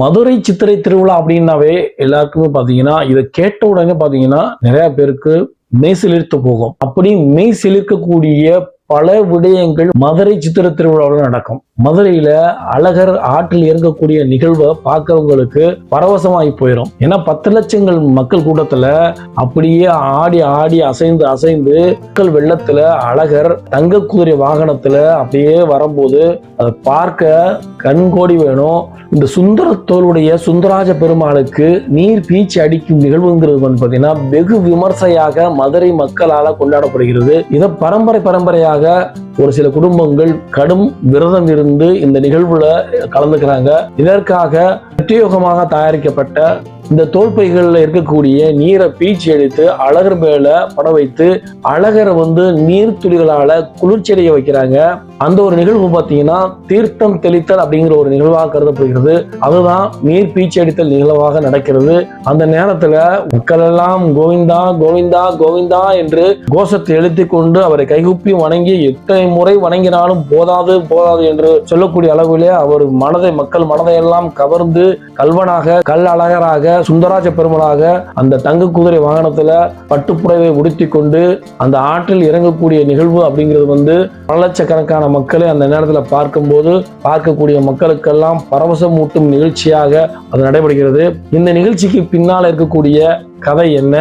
மதுரை சித்திரை திருவிழா அப்படின்னாவே எல்லாருக்குமே பாத்தீங்கன்னா இதை கேட்ட உடனே பாத்தீங்கன்னா நிறைய பேருக்கு மெய் சிலிர்த்து போகும். அப்படி மெய் சிலிர்க்கக்கூடிய பல விடயங்கள் மதுரை சித்திரை திருவிழாவில் நடக்கும். மதுரையில அழகர் ஆற்றில் இறங்கக்கூடிய நிகழ்வை பார்க்கறவங்களுக்கு பரவசமாகி போயிடும். ஏன்னா 10 லட்சங்கள் மக்கள் கூட்டத்துல அப்படியே ஆடி ஆடி அசைந்து அசைந்து மக்கள் வெள்ளத்துல அழகர் தங்க குதிரை வாகனத்துல அப்படியே வரும்போது அதை பார்க்க கண்கோடி வேணும். இந்த சுந்தரத்தோளுடைய சுந்தராஜ பெருமாளுக்கு நீர் பீச்சி அடிக்கும் நிகழ்வுங்கிறது பார்த்தீங்கன்னா வெகு விமர்சையாக மதுரை மக்களால் கொண்டாடப்படுகிறது. இதை பரம்பரையாக ஒரு சில குடும்பங்கள் கடும் விரதம் இருந்து இந்த நிகழ்வுல கலந்துக்கிறாங்க. இதற்காக பிரத்யேகமாக தயாரிக்கப்பட்ட இந்த தோல்பைகள்ல இருக்கக்கூடிய நீரை பீச்சி அடித்து அழகர் மேல பட வைத்து அழகரை நீர் துளிகளால குளிர்ச்சியடைய வைக்கிறாங்க. அந்த ஒரு நிகழ்வு பார்த்தீங்கன்னா தீர்த்தம் தெளித்தல் அப்படிங்கிற ஒரு நிகழ்வாக கருதப்படுகிறது. அதுதான் நீர் பீச்சி அடித்தல் நிகழ்வாக நடக்கிறது. அந்த நேரத்துல மக்கள் எல்லாம் கோவிந்தா கோவிந்தா கோவிந்தா என்று கோஷத்தை எழுத்தி கொண்டு அவரை கைகுப்பி வணங்கி எத்தனை முறை வணங்கினாலும் போதாது என்று சொல்லக்கூடிய அளவிலே அவர் மக்கள் மனதை எல்லாம் கவர்ந்து கல்வனாக கல் அழகராக சுந்தராஜ பெருமாளாக அந்த தங்க குதிரை வாகனத்துல பட்டுப்புடவை உடுத்தி கொண்டு அந்த ஆற்றில் இறங்கக்கூடிய நிகழ்வு அப்படிங்கிறது பல லட்சக்கணக்கான மக்களை அந்த நேரத்தில் பார்க்கும்போது பார்க்கக்கூடிய மக்களுக்கெல்லாம் பரவசம் ஊட்டும் நிகழ்ச்சியாக அது நடைபெறுகிறது. இந்த நிகழ்ச்சிக்கு பின்னால் இருக்கக்கூடிய கதை என்ன?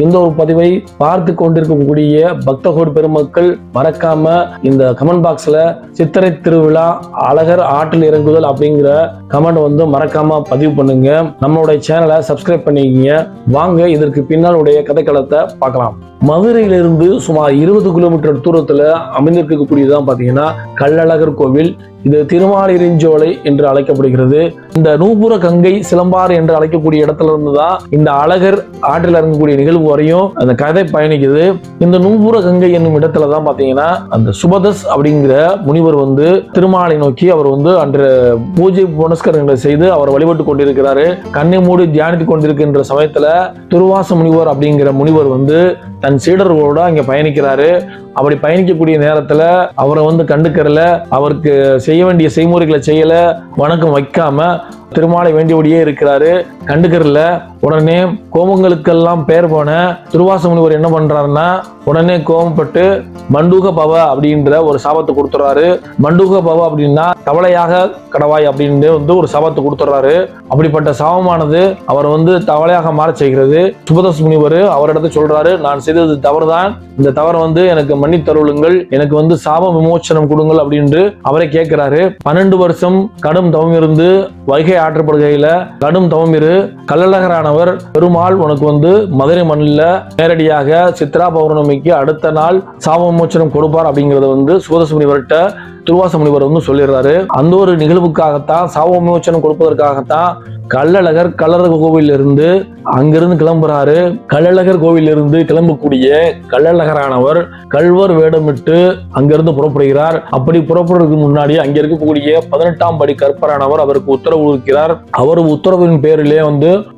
இந்த ஒரு பதிவை பார்த்து கொண்டிருக்கக்கூடிய பக்தகோடி பெருமக்கள் மறக்காம இந்த கமெண்ட் பாக்ஸ்ல சித்திரை திருவிழா அழகர் ஆற்றில் இறங்குதல் அப்படிங்கிற கமெண்ட் மறக்காம பதிவு பண்ணுங்க. நம்மளுடைய சேனலை சப்ஸ்கிரைப் பண்ணிக்கங்க. வாங்க இதற்கு பின்னால் உடைய கதைக்களத்தை பார்க்கலாம். மதுரையிலிருந்து சுமார் 20 கிலோமீட்டர் தூரத்துல அமைந்திருக்கக்கூடியதான் பாத்தீங்கன்னா கள்ளழகர் கோவில். இது திருமாலிருஞ்சோலை என்று அழைக்கப்படுகிறது. இந்த நூபுர கங்கை சிலம்பாறு என்று அழைக்கக்கூடிய இடத்துல இருந்துதான் இந்த அழகர் ஆற்றில் இறங்கக்கூடிய நிகழ்வு வரையும் அந்த கதை பயணிக்குது. இந்த நூபுர கங்கை என்னும் இடத்துலதான் பாத்தீங்கன்னா அந்த சுபதஸ் அப்படிங்கிற முனிவர் திருமாலை நோக்கி அவர் அன்று பூஜை புனஸ்காரங்களை செய்து அவர் வழிபட்டு கொண்டிருக்கிறாரு. கண்ணை மூடி தியானித்துக் கொண்டிருக்கின்ற சமயத்துல துர்வாச முனிவர் அப்படிங்கிற முனிவர் தன் சீடர்களோட அங்க பயணிக்கிறாரு. அப்படி பயணிக்கக்கூடிய நேரத்துல அவரை கண்டுக்கறல, அவருக்கு செய்ய வேண்டிய செய்முறைகளை செய்யல, வணக்கம் வைக்காம திருமாலை வேண்டியபடியே இருக்கிறாரு, கண்டுக்கறல. உடனே கோபங்களுக்கெல்லாம் பெயர் போன துர்வாச முனிவர் என்ன பண்றாருன்னா உடனே கோபப்பட்டு மண்டூக பவ அப்படின்ற ஒரு சாபத்தை கொடுத்துறாரு. மண்டூக பவ அப்படின்னா தவளையாக கடவாய் அப்படின்னு ஒரு சாபத்தை கொடுத்துறாரு. அப்படிப்பட்ட சாபமானது அவர் தவளையாக மாற செய்கிறது. சுபதஸ் முனிவர் அவரிடத்தை சொல்றாரு, நான் செய்தது தவறுதான், இந்த தவறை எனக்கு மன்னித்தருளுங்கள், எனக்கு சாப விமோச்சனம் கொடுங்கள் அப்படின்னு அவரை கேட்கிறாரு. 12 வருஷம் கடும் தவம் இருந்து வைகை ஆற்றப்படுகையில கடும் தவம் இரு கள்ளழகரானவர் பெருமாள் உனக்கு மதுரை மண்ணில் நேரடியாக சித்ரா பௌர்ணமிக்கு அடுத்த நாள் சாப விமோச்சனம் கொடுப்பார் அப்படிங்கறத சுபதஸ் முனிவர்கிட்ட துர்வாச முனிவர் சொல்லிடுறாரு. அந்த ஒரு நிகழ்வுக்காகத்தான் சாப விமோச்சனம் கொடுப்பதற்காகத்தான் கள்ளழகர் கள்ளழகர் கோவிலிருந்து அங்கிருந்து கிளம்புறாரு. கள்ளழகர் கோவிலிருந்து கிளம்பக்கூடிய கள்ளழகரானவர் கள்வர் வேடமிட்டு அங்கிருந்து புறப்படுகிறார். அப்படி புறப்படுறதுக்கு முன்னாடி அங்க இருக்கக்கூடிய 18ஆம் படி கற்பரானவர் அவருக்கு உத்தரவு கொடுக்கிறார். அவர் உத்தரவின் பேரிலே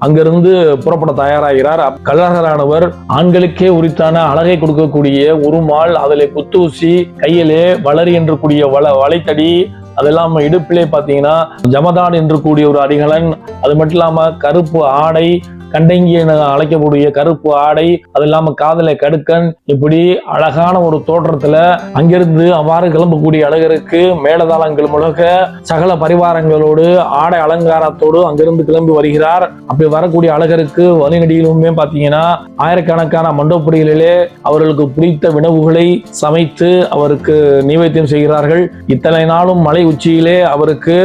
அங்கிருந்து புறப்பட தயாராகிறார். கள்ளழகரானவர் ஆண்களுக்கே உரித்தான அழகை கொடுக்கக்கூடிய உருமால், அதிலே குத்தூசி, கையிலே வளரி என்று கூடிய வளைத்தடி, அதெல்லாம் இடுப்பிலே பாத்தீங்கன்னா ஜமதான் என்று கூடிய ஒரு அடிகளன், அது மட்டும் இல்லாம கருப்பு ஆடை, கண்டங்கி என அழைக்கக்கூடிய கருப்பு ஆடை, அது இல்லாம காதலை கடுக்கன், இப்படி அழகான ஒரு தோற்றத்துல அங்கிருந்து அவ்வாறு கிளம்பக்கூடிய அழகருக்கு மேலதாளங்கள் முழக சகல பரிவாரங்களோடு ஆடை அலங்காரத்தோடு அங்கிருந்து கிளம்பி வருகிறார். அப்படி வரக்கூடிய அழகருக்கு வழிநடியிலுமே பாத்தீங்கன்னா ஆயிரக்கணக்கான மண்டபப்படிகளிலே அவர்களுக்கு பிடித்த வினவுகளை சமைத்து அவருக்கு நைவேத்தியம் செய்கிறார்கள். இத்தனை நாளும் மலை உச்சியிலே அவருக்கு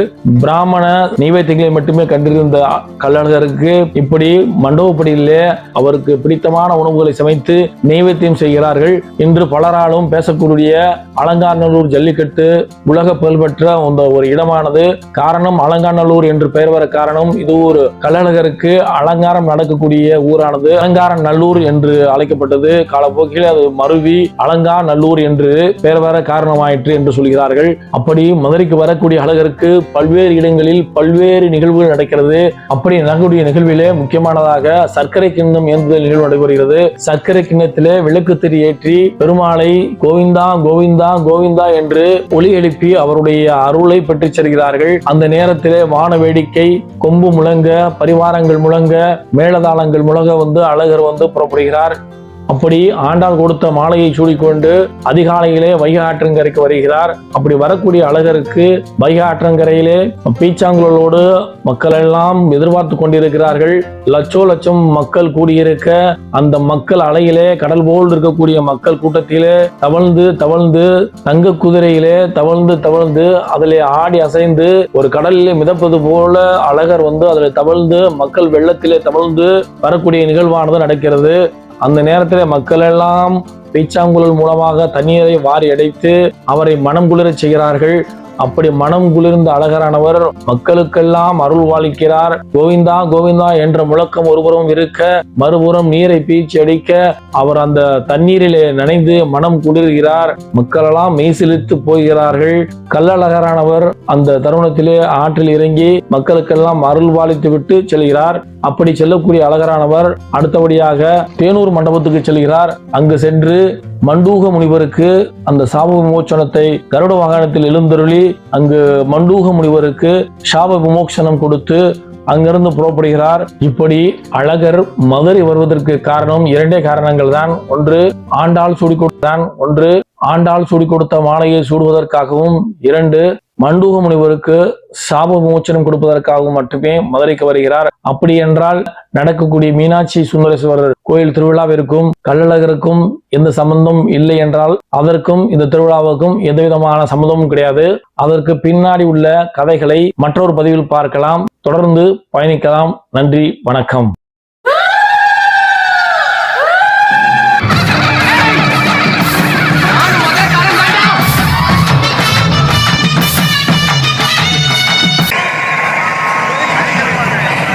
பிராமண நைவேத்தியங்களை மட்டுமே கண்டிருந்த கள்ளழகருக்கு இப்படி மண்டபப்படியிலே அவருக்கு பிடித்தமான உணவுகளை சமைத்து நைவேத்தியம் செய்கிறார்கள். இன்று பலராலும் பேசக்கூடிய அலங்காநல்லூர் ஜல்லிக்கட்டு உலக புகழ்பெற்ற ஒரு இடமானது. காரணம் அலங்காநல்லூர் என்று பெயர் வர காரணம் இது ஒரு கள்ளழகருக்கு அலங்காரம் நடக்கக்கூடிய ஊரானது அலங்கார நல்லூர் என்று அழைக்கப்பட்டது. காலப்போக்கில் அது மருவி அலங்காநல்லூர் என்று பெயர் வர காரணமாயிற்று என்று சொல்கிறார்கள். அப்படி மதுரைக்கு வரக்கூடிய அழகருக்கு பல்வேறு இடங்களில் பல்வேறு நிகழ்வுகள் நடக்கிறது. அப்படி நடக்கக்கூடிய நிகழ்விலே முக்கியமானதாக முன்னதாக சர்க்கரை கிண்ணம் ஏந்துதல் நிகழ்வு நடைபெறுகிறது. சர்க்கரை கிண்ணத்திலே விளக்கு திரி ஏற்றி பெருமாளை கோவிந்தா கோவிந்தா கோவிந்தா என்று ஒலி எழுப்பி அவருடைய அருளை பெற்றுச் செல்கிறார்கள். அந்த நேரத்திலே வான வேடிக்கை, கொம்பு முழங்க, பரிவாரங்கள் முழங்க, மேளதாளங்கள் முழங்க அழகர் புறப்படுகிறார். அப்படி ஆண்டாள் கொடுத்த மாலையை சூடிக்கொண்டு அதிகாலையிலே வைகை ஆற்றங்கரைக்கு வருகிறார். அப்படி வரக்கூடிய அழகருக்கு வைகை ஆற்றங்கரையிலே பீச்சாங்குழலோடு மக்கள் எல்லாம் எதிர்பார்த்து கொண்டிருக்கிறார்கள். லட்சம் மக்கள் கூடியிருக்க அந்த மக்கள் அலையிலே கடல் போல் இருக்கக்கூடிய மக்கள் கூட்டத்திலே தவழ்ந்து தவழ்ந்து தங்க குதிரையிலே தவழ்ந்து அதிலே ஆடி அசைந்து ஒரு கடலிலே மிதப்பது போல அழகர் அதில் தவழ்ந்து மக்கள் வெள்ளத்திலே தவழ்ந்து வரக்கூடிய நிகழ்வானது நடக்கிறது. அந்த நேரத்தில் மக்கள் எல்லாம் பீச்சாங்குழல் மூலமாக தண்ணீரை வாரி அடைத்து அவரை மனம் குளிரச் செய்கிறார்கள். அப்படி மனம் குளிர்ந்த அழகரானவர் மக்களுக்கெல்லாம் அருள் வாளிக்கிறார். கோவிந்தா கோவிந்தா என்ற முழக்கம் ஒருபுறம் இருக்க, மறுபுறம் நீரை பீச்சி அடிக்க அவர் அந்த தண்ணீரிலே நனைந்து மனம் குளிர்கிறார். மக்களெல்லாம் மெய்சிலித்து போகிறார்கள். கள்ளழகரானவர் அந்த தருணத்திலே ஆற்றில் இறங்கி மக்களுக்கெல்லாம் அருள் வாளித்து விட்டு செல்கிறார். அப்படி செல்லக்கூடிய அழகரானவர் அடுத்தபடியாக தேனூர் மண்டபத்துக்கு செல்கிறார். அங்கு சென்று மண்டூக முனிவருக்கு அந்த சாப விமோச்சனத்தை கருட வாகனத்தில் எழுந்தருளி அங்கு மண்டூக முனிவருக்கு சாப விமோச்சனம் கொடுத்து அங்கிருந்து புறப்படுகிறார். இப்படி அழகர் மதுரை வருவதற்கு காரணம் இரண்டே காரணங்கள் தான். ஒன்று ஆண்டாள் சூடி கொடுத்த மாலையை சூடுவதற்காகவும், இரண்டு மண்டூக முனிவருக்கு சாப விமோச்சனம் கொடுப்பதற்காகவும் மட்டுமே மதுரைக்கு வருகிறார். அப்படி என்றால் நடக்கக்கூடிய மீனாட்சி சுந்தரேஸ்வரர் கோயில் திருவிழாவிற்கும் கள்ளழகருக்கும் எந்த சம்பந்தம் இல்லை என்றால் அதற்கும் இந்த திருவிழாவுக்கும் எந்த விதமான சம்பந்தமும் கிடையாது. அதற்கு பின்னாடி உள்ள கதைகளை மற்றொரு பதிவில் பார்க்கலாம். தொடர்ந்து பயணிக்கலாம். நன்றி, வணக்கம்.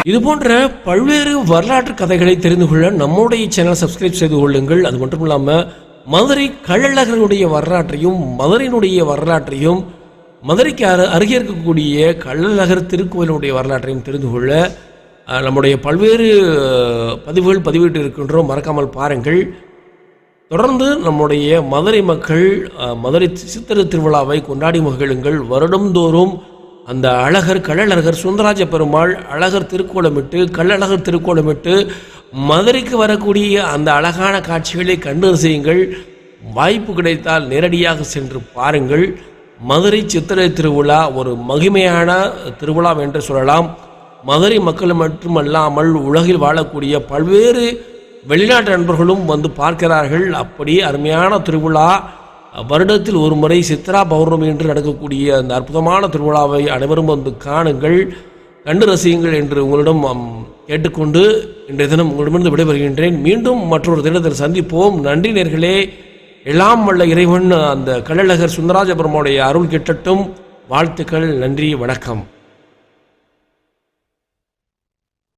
இது போன்ற பல்வேறு வரலாற்று கதைகளை தெரிந்து கொள்ள நம்முடைய சேனல் சப்ஸ்கிரைப் செய்து கொள்ளுங்கள். அது மட்டும் இல்லாமல் மதுரை கள்ளழகருடைய வரலாற்றையும் மதுரைக்கு அருகே இருக்கக்கூடிய கள்ளழகர் திருக்கோயிலுடைய வரலாற்றையும் தெரிந்து கொள்ள நம்முடைய பல்வேறு பதிவுகள் பதிவிட்டு இருக்கின்றோம். மறக்காமல் பாருங்கள். தொடர்ந்து நம்முடைய மதுரை மக்கள் மதுரை சித்திரை திருவிழாவை கொண்டாடி மகிழுங்கள். வருடந்தோறும் அந்த கள்ளழகர் சுந்தரராஜ பெருமாள் அழகர் திருக்கோலமிட்டு கள்ளழகர் திருக்கோலமிட்டு மதுரைக்கு வரக்கூடிய அந்த அழகான காட்சிகளை கண்டு ரசியுங்கள். வாய்ப்பு கிடைத்தால் நேரடியாக சென்று பாருங்கள். மதுரை சித்திரை திருவிழா ஒரு மகிமையான திருவிழா என்று சொல்லலாம். மதுரை மக்கள் மட்டுமல்லாமல் உலகில் வாழக்கூடிய பல்வேறு வெளிநாட்டு நண்பர்களும் பார்க்கிறார்கள். அப்படி அருமையான திருவிழா. வருடத்தில் ஒரு முறை சித்ரா பௌர்ணமி என்று நடக்கக்கூடிய அந்த அற்புதமான திருவிழாவை அனைவரும் காணுங்கள், கண்டு ரசியுங்கள் என்று உங்களிடம் கேட்டுக்கொண்டு இன்றைய தினம் உங்களிடமிருந்து விடைபெறுகின்றேன். மீண்டும் மற்றொரு தினத்தில் சந்திப்போம். நன்றி நேர்களே. எல்லாம் வல்ல இறைவன் அந்த கள்ளழகர் சுந்தரராஜ பெருமாளுடைய அருள் கிட்டட்டும். வாழ்த்துக்கள். நன்றி, வணக்கம்.